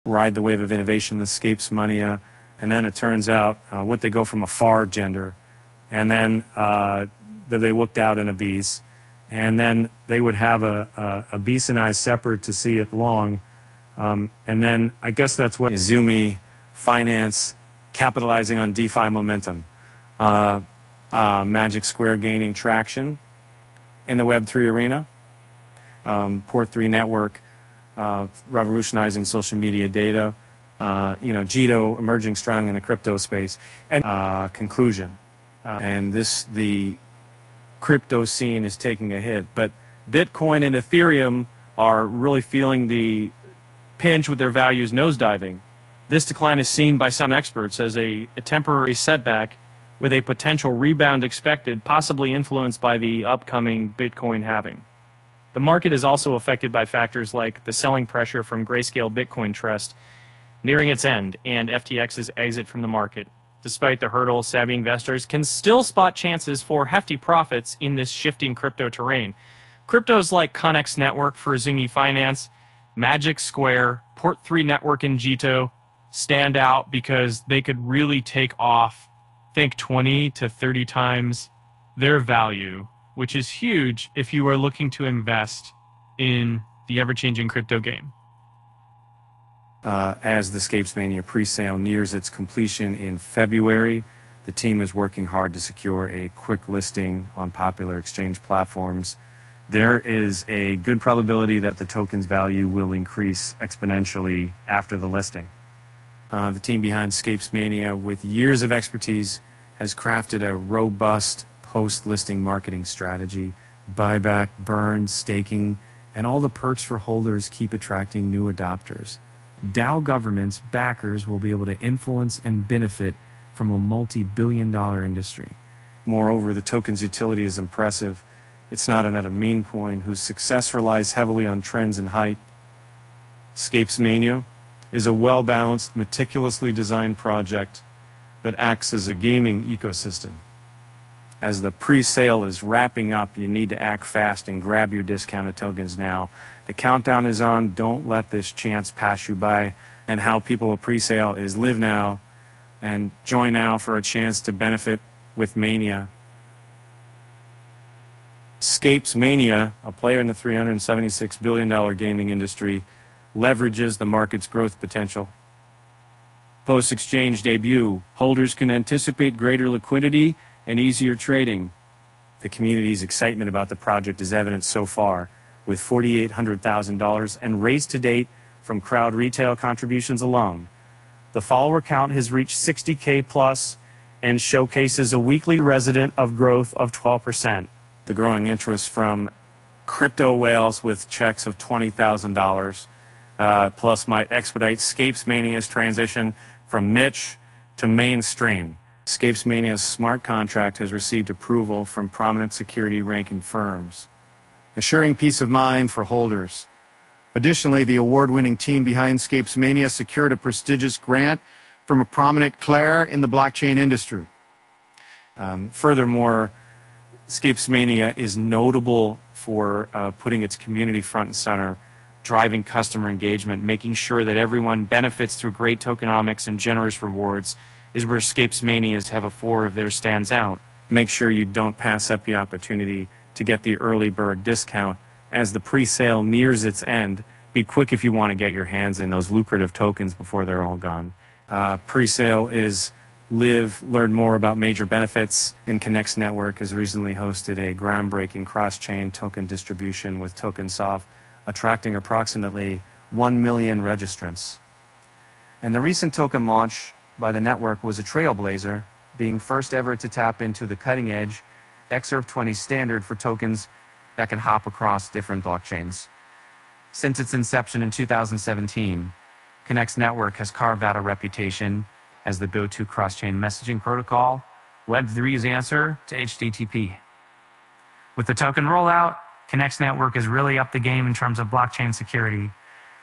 ride the wave of innovation, the Scapes mania, and then it turns out what they go from a far gender, and then that they looked out in a beast, and then they would have a beast and I separate to see it long, and then I guess that's what Izumi Finance capitalizing on DeFi momentum, Magic Square gaining traction in the Web3 arena, Port 3 network revolutionizing social media data, Jito emerging strong in the crypto space, and conclusion. And the crypto scene is taking a hit, but Bitcoin and Ethereum are really feeling the pinch with their values nosediving. This decline is seen by some experts as a temporary setback with a potential rebound expected, possibly influenced by the upcoming Bitcoin halving. The market is also affected by factors like the selling pressure from Grayscale Bitcoin Trust nearing its end and FTX's exit from the market. Despite the hurdles, savvy investors can still spot chances for hefty profits in this shifting crypto terrain. Cryptos like Connex Network for Izumi Finance, Magic Square, Port 3 Network and Jito stand out because they could really take off, think 20 to 30 times their value, which is huge if you are looking to invest in the ever-changing crypto game. As the Scapes Mania pre-sale nears its completion in February, the team is working hard to secure a quick listing on popular exchange platforms. There is a good probability that the token's value will increase exponentially after the listing. The team behind Scapes Mania, with years of expertise, has crafted a robust post-listing marketing strategy. Buyback, burn, staking, and all the perks for holders keep attracting new adopters. DAO governments, backers will be able to influence and benefit from a multi-billion-dollar industry. Moreover, the token's utility is impressive. It's not another meme coin whose success relies heavily on trends and hype. Scapes Mania is a well-balanced, meticulously designed project that acts as a gaming ecosystem. As the pre-sale is wrapping up, you need to act fast and grab your discounted tokens now. The countdown is on. Don't let this chance pass you by. And how people will pre-sale is live now and join now for a chance to benefit with Mania. Scapes Mania, a player in the $376 billion gaming industry, leverages the market's growth potential. Post-exchange debut, holders can anticipate greater liquidity and easier trading. The community's excitement about the project is evident so far, with $4,800,000 and raised to date from crowd retail contributions alone. The follower count has reached 60K plus and showcases a weekly resident of growth of 12%. The growing interest from crypto whales with checks of $20,000 plus might expedite Scapes Mania's transition from niche to mainstream. Scapes Mania's smart contract has received approval from prominent security ranking firms, assuring peace of mind for holders. Additionally, the award-winning team behind Scapes Mania secured a prestigious grant from a prominent player in the blockchain industry. Furthermore, Scapes Mania is notable for putting its community front and center, driving customer engagement, making sure that everyone benefits through great tokenomics and generous rewards is where Scapes Manias have a four of theirs stands out. Make sure you don't pass up the opportunity to get the early bird discount as the pre-sale nears its end. Be quick if you want to get your hands in those lucrative tokens before they're all gone. Pre-sale is live, learn more about major benefits. Connex Network has recently hosted a groundbreaking cross-chain token distribution with TokenSoft, attracting approximately 1 million registrants. And the recent token launch by the network was a trailblazer, being first ever to tap into the cutting-edge XRP20 standard for tokens that can hop across different blockchains. Since its inception in 2017, Connex Network has carved out a reputation as the go-to cross-chain messaging protocol, Web3's answer to HTTP. With the token rollout, Connex Network has really upped the game in terms of blockchain security.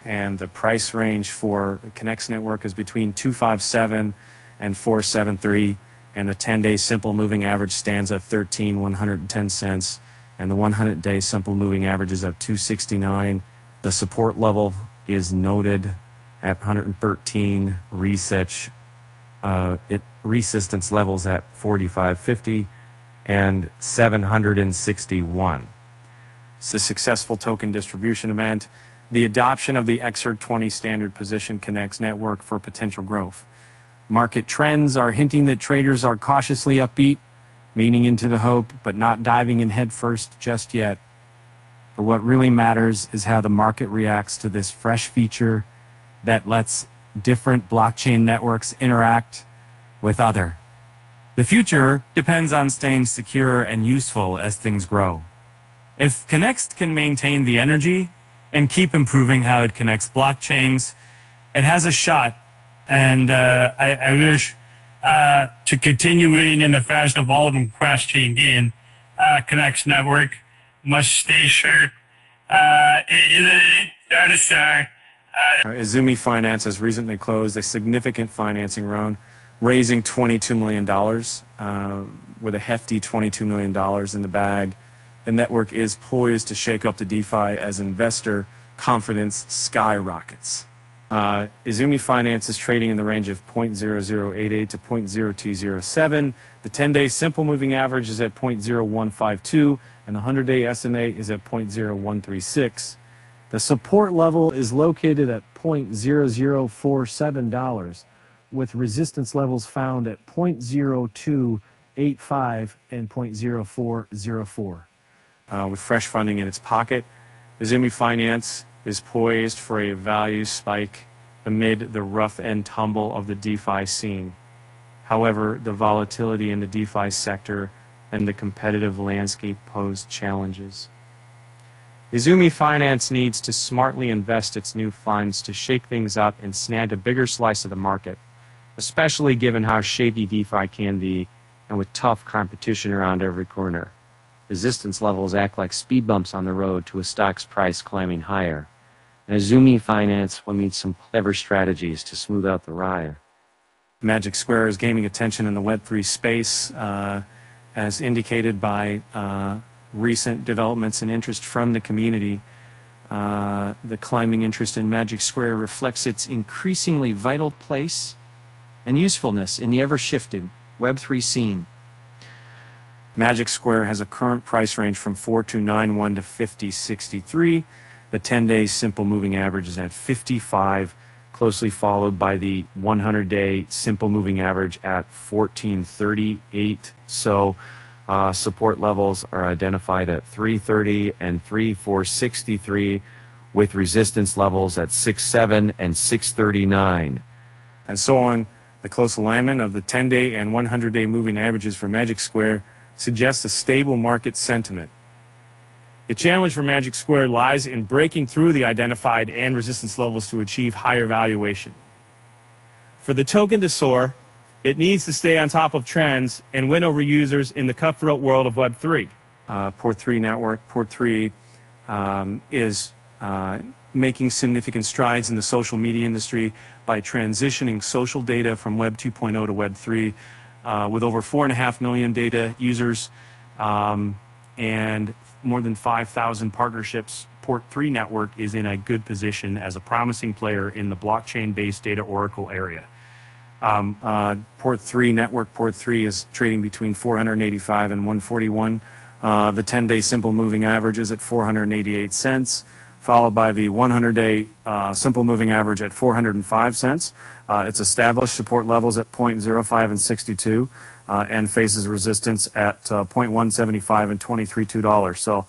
And the price range for Connex Network is between 257 and 473, and the 10-day simple moving average stands at 13,110 cents, and the 100-day simple moving average is at 269. The support level is noted at 113, resistance levels at 45.50 and 761. It's a successful token distribution event. The adoption of the XR20 standard position connects network for potential growth. Market trends are hinting that traders are cautiously upbeat, leaning into the hope, but not diving in headfirst just yet. But what really matters is how the market reacts to this fresh feature that lets different blockchain networks interact with other. The future depends on staying secure and useful as things grow. If Connext can maintain the energy and keep improving how it connects blockchains, it has a shot. And I wish to continue in a fast evolving cross-chain game, Connext network must stay sure. Izumi Finance has recently closed a significant financing round, raising $22 million, with a hefty $22 million in the bag. The network is poised to shake up the DeFi as investor confidence skyrockets. Izumi Finance is trading in the range of 0.0088 to 0.0207. The 10-day simple moving average is at 0.0152, and the 100-day SMA is at 0.0136. The support level is located at $0.0047, with resistance levels found at 0.0285 and 0.0404. With fresh funding in its pocket, Izumi Finance is poised for a value spike amid the rough and tumble of the DeFi scene. However, the volatility in the DeFi sector and the competitive landscape pose challenges. Izumi Finance needs to smartly invest its new funds to shake things up and snag a bigger slice of the market, especially given how shaky DeFi can be and with tough competition around every corner. Resistance levels act like speed bumps on the road to a stock's price climbing higher. And Izumi Finance will need some clever strategies to smooth out the ride. Magic Square is gaining attention in the Web3 space, as indicated by recent developments and interest from the community. The climbing interest in Magic Square reflects its increasingly vital place and usefulness in the ever-shifting Web3 scene. Magic Square has a current price range from 4291 to 5063. The 10-day simple moving average is at 55, closely followed by the 100-day simple moving average at 1438. So support levels are identified at 330 and 3463, with resistance levels at 67 and 639. And so on. The close alignment of the 10-day and 100-day moving averages for Magic Square suggests a stable market sentiment. The challenge for Magic Square lies in breaking through the identified and resistance levels to achieve higher valuation. For the token to soar, it needs to stay on top of trends and win over users in the cutthroat world of Web3. Port3 Network, Port3 is making significant strides in the social media industry by transitioning social data from Web 2.0 to Web 3. With over 4.5 million data users and more than 5,000 partnerships, Port3 Network is in a good position as a promising player in the blockchain-based data oracle area. Port3 Network, Port3 is trading between 485 and 141. The 10-day simple moving average is at 488 cents, followed by the 100-day simple moving average at 405 cents. It's established support levels at 0.05 and 62, and faces resistance at 0.175 and $23.2. So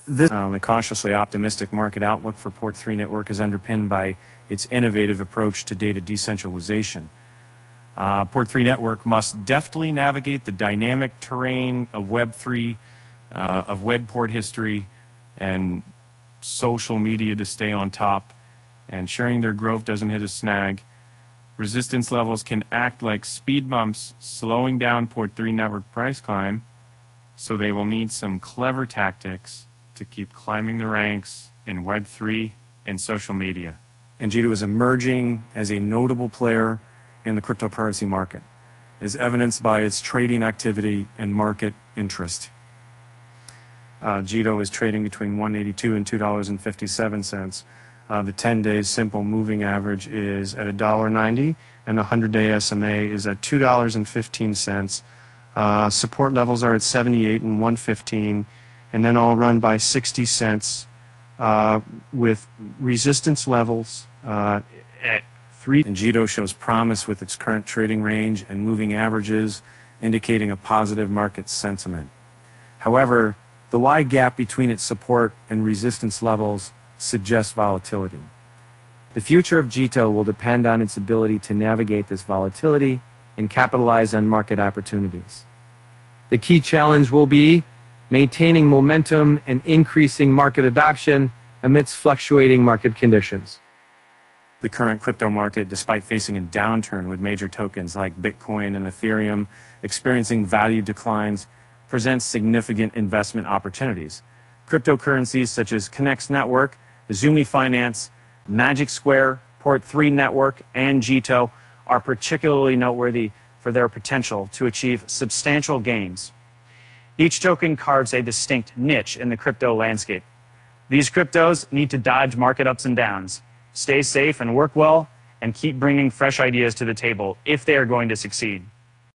the cautiously optimistic market outlook for Port3 Network is underpinned by its innovative approach to data decentralization. Port3 Network must deftly navigate the dynamic terrain of Web3, of web port history, and social media to stay on top, and ensuring their growth doesn't hit a snag. Resistance levels can act like speed bumps, slowing down Port3 Network price climb, so they will need some clever tactics to keep climbing the ranks in Web3 and social media. And Jito is emerging as a notable player in the cryptocurrency market, as evidenced by its trading activity and market interest. Jito is trading between $1.82 and $2.57. The 10-day simple moving average is at $1.90, and the 100-day SMA is at $2.15. Support levels are at 78 and 115, and then all run by 60 cents with resistance levels at 3. And JITO shows promise with its current trading range and moving averages, indicating a positive market sentiment. However, the wide gap between its support and resistance levels suggests volatility. The future of JITO will depend on its ability to navigate this volatility and capitalize on market opportunities. The key challenge will be maintaining momentum and increasing market adoption amidst fluctuating market conditions. The current crypto market, despite facing a downturn with major tokens like Bitcoin and Ethereum experiencing value declines, presents significant investment opportunities. Cryptocurrencies such as Connect's network, Zumi Finance, Magic Square, Port3 Network, and JITO are particularly noteworthy for their potential to achieve substantial gains. Each token carves a distinct niche in the crypto landscape. These cryptos need to dodge market ups and downs, stay safe and work well, and keep bringing fresh ideas to the table if they are going to succeed.